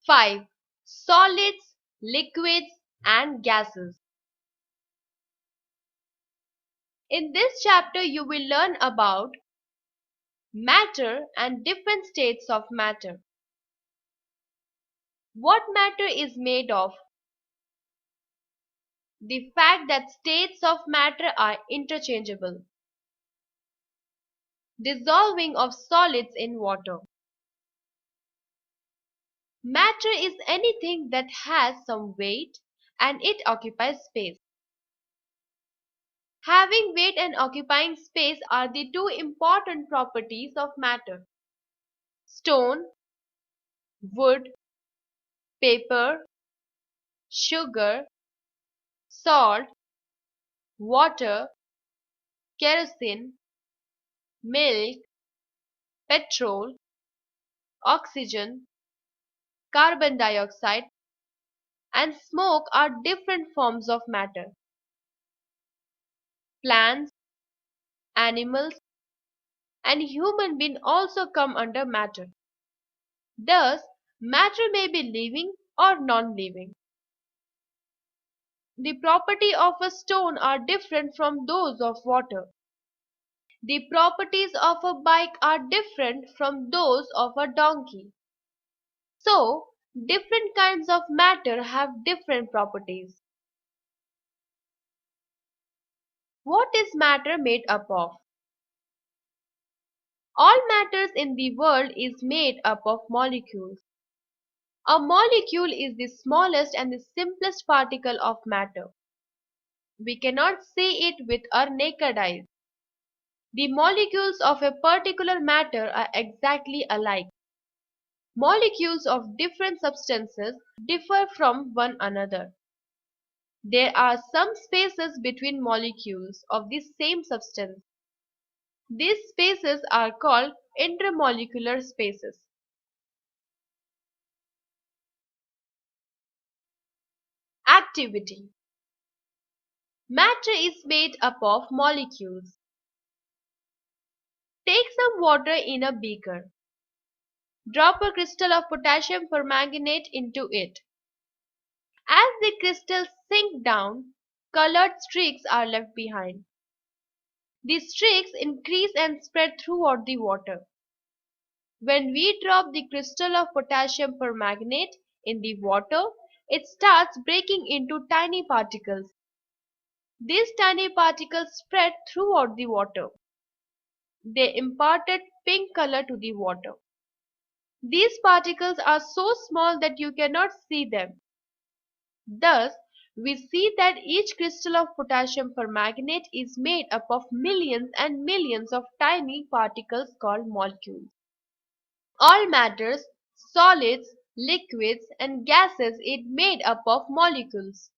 5. Solids, liquids, and gases. In this chapter, you will learn about matter and different states of matter. What matter is made of. The fact that states of matter are interchangeable. Dissolving of solids in water. Matter is anything that has some weight and it occupies space. Having weight and occupying space are the two important properties of matter. Stone, wood, paper, sugar, salt, water, kerosene, milk, petrol, oxygen, carbon dioxide, and smoke are different forms of matter. Plants, animals, and human beings also come under matter. Thus, matter may be living or non-living. The properties of a stone are different from those of water. The properties of a bike are different from those of a donkey. So, different kinds of matter have different properties. What is matter made up of? All matters in the world is made up of molecules. A molecule is the smallest and the simplest particle of matter. We cannot see it with our naked eyes. The molecules of a particular matter are exactly alike. Molecules of different substances differ from one another. There are some spaces between molecules of the same substance. These spaces are called intermolecular spaces. Activity. Matter is made up of molecules. Take some water in a beaker. Drop a crystal of potassium permanganate into it. As the crystals sink down, colored streaks are left behind. These streaks increase and spread throughout the water. When we drop the crystal of potassium permanganate in the water, it starts breaking into tiny particles. These tiny particles spread throughout the water. They imparted pink color to the water. These particles are so small that you cannot see them. Thus, we see that each crystal of potassium permanganate is made up of millions and millions of tiny particles called molecules. All matters, solids, liquids, and gases is made up of molecules.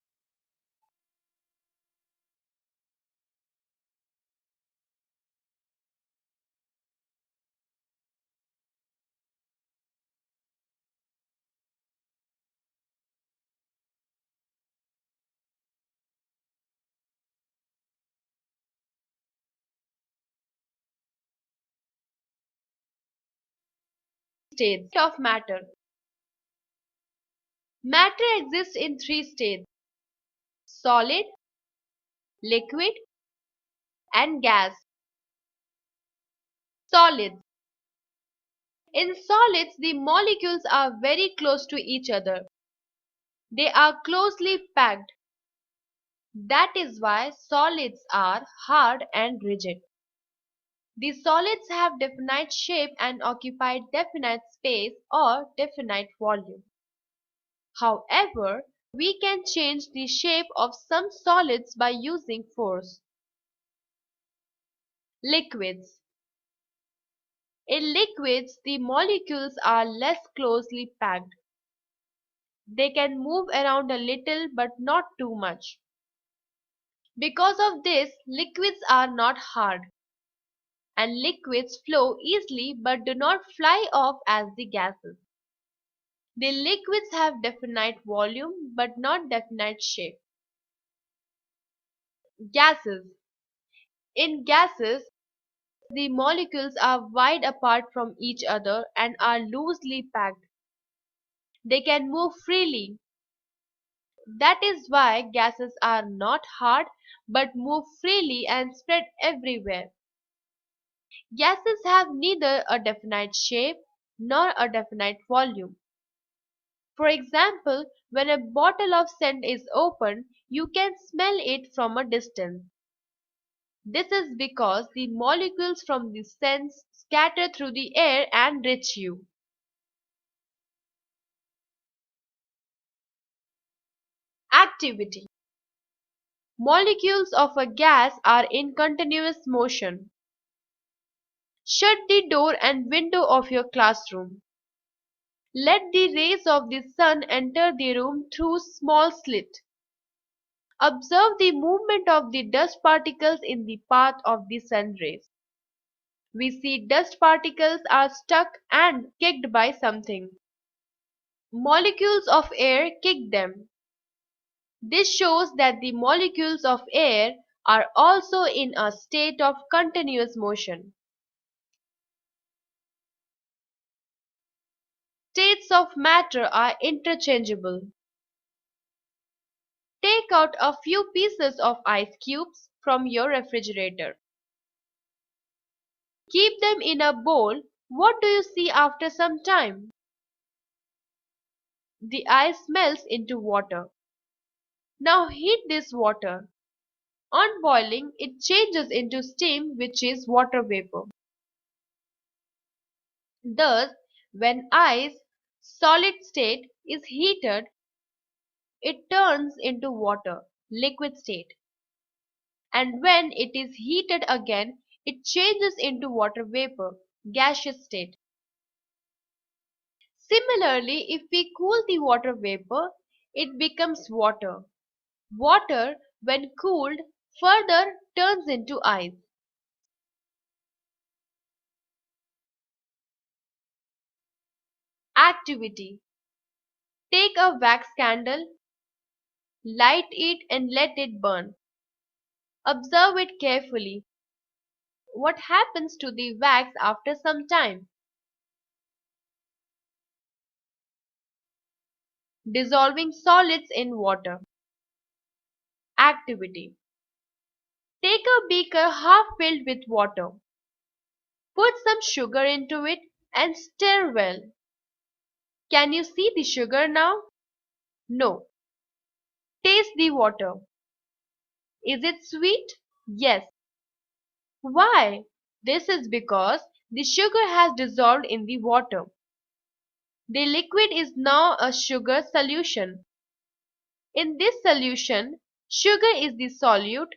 States of matter. Matter exists in three states: solid, liquid, and gas. Solids. In solids, the molecules are very close to each other. They are closely packed. That is why solids are hard and rigid. The solids have definite shape and occupy definite space or definite volume. However, we can change the shape of some solids by using force. Liquids. In liquids, the molecules are less closely packed. They can move around a little but not too much. Because of this, liquids are not hard, and liquids flow easily but do not fly off as the gases. The liquids have definite volume but not definite shape. Gases. In gases, the molecules are wide apart from each other and are loosely packed. They can move freely. That is why gases are not hard but move freely and spread everywhere. Gases have neither a definite shape nor a definite volume. For example, when a bottle of scent is opened, you can smell it from a distance. This is because the molecules from the scents scatter through the air and reach you. Activity. Molecules of a gas are in continuous motion. Shut the door and window of your classroom. Let the rays of the sun enter the room through small slit. Observe the movement of the dust particles in the path of the sun rays. We see dust particles are stuck and kicked by something. Molecules of air kick them. This shows that the molecules of air are also in a state of continuous motion. States of matter are interchangeable. Take out a few pieces of ice cubes from your refrigerator. Keep them in a bowl. What do you see after some time? The ice melts into water. Now heat this water. On boiling, it changes into steam, which is water vapor. Thus, when ice, solid state, is heated, it turns into water, liquid state. And when it is heated again, it changes into water vapor, gaseous state. Similarly, if we cool the water vapor, it becomes water. Water, when cooled, further turns into ice. Activity. Take a wax candle, light it and let it burn. Observe it carefully. What happens to the wax after some time? Dissolving solids in water. Activity. Take a beaker half filled with water. Put some sugar into it and stir well. Can you see the sugar now? No. Taste the water. Is it sweet? Yes. Why? This is because the sugar has dissolved in the water. The liquid is now a sugar solution. In this solution, sugar is the solute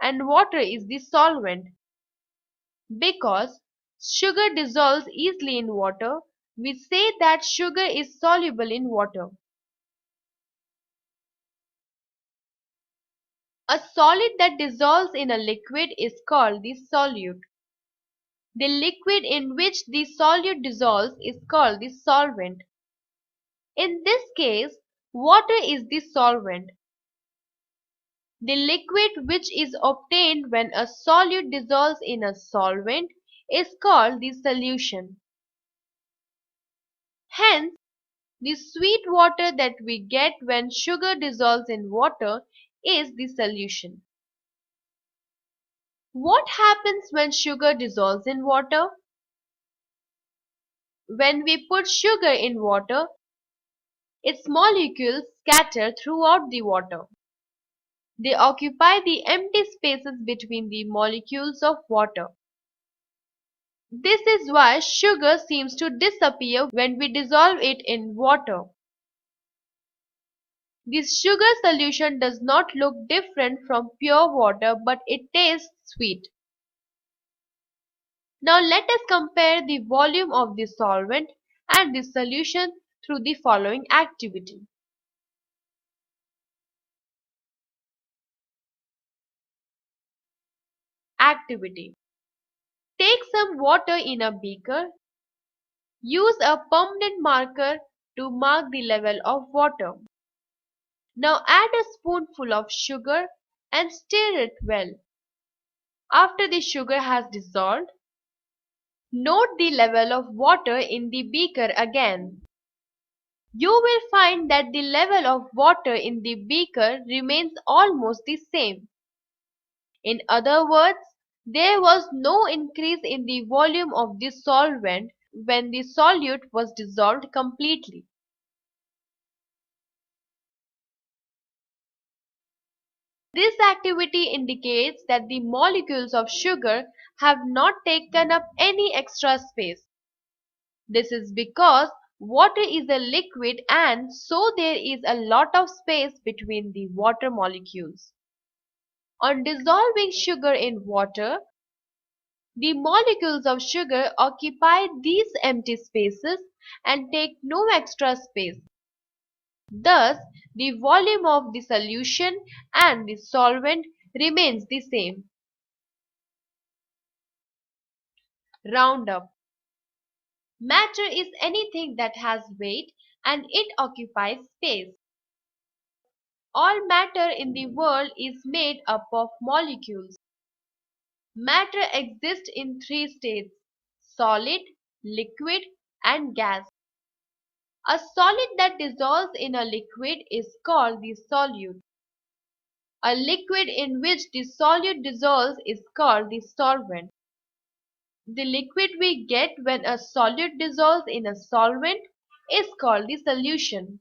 and water is the solvent. Because sugar dissolves easily in water, we say that sugar is soluble in water. A solid that dissolves in a liquid is called the solute. The liquid in which the solute dissolves is called the solvent. In this case, water is the solvent. The liquid which is obtained when a solute dissolves in a solvent is called the solution. Hence, the sweet water that we get when sugar dissolves in water is the solution. What happens when sugar dissolves in water? When we put sugar in water, its molecules scatter throughout the water. They occupy the empty spaces between the molecules of water. This is why sugar seems to disappear when we dissolve it in water. This sugar solution does not look different from pure water, but it tastes sweet. Now let us compare the volume of the solvent and the solution through the following activity. Activity. Take some water in a beaker. Use a permanent marker to mark the level of water. Now add a spoonful of sugar and stir it well. After the sugar has dissolved, note the level of water in the beaker again. you will find that the level of water in the beaker remains almost the same. In other words, there was no increase in the volume of the solvent when the solute was dissolved completely. This activity indicates that the molecules of sugar have not taken up any extra space. This is because water is a liquid and so there is a lot of space between the water molecules. On dissolving sugar in water, the molecules of sugar occupy these empty spaces and take no extra space. Thus, the volume of the solution and the solvent remains the same. Round up. Matter is anything that has weight and it occupies space. All matter in the world is made up of molecules. Matter exists in three states: solid, liquid, and gas. A solid that dissolves in a liquid is called the solute. A liquid in which the solute dissolves is called the solvent. The liquid we get when a solute dissolves in a solvent is called the solution.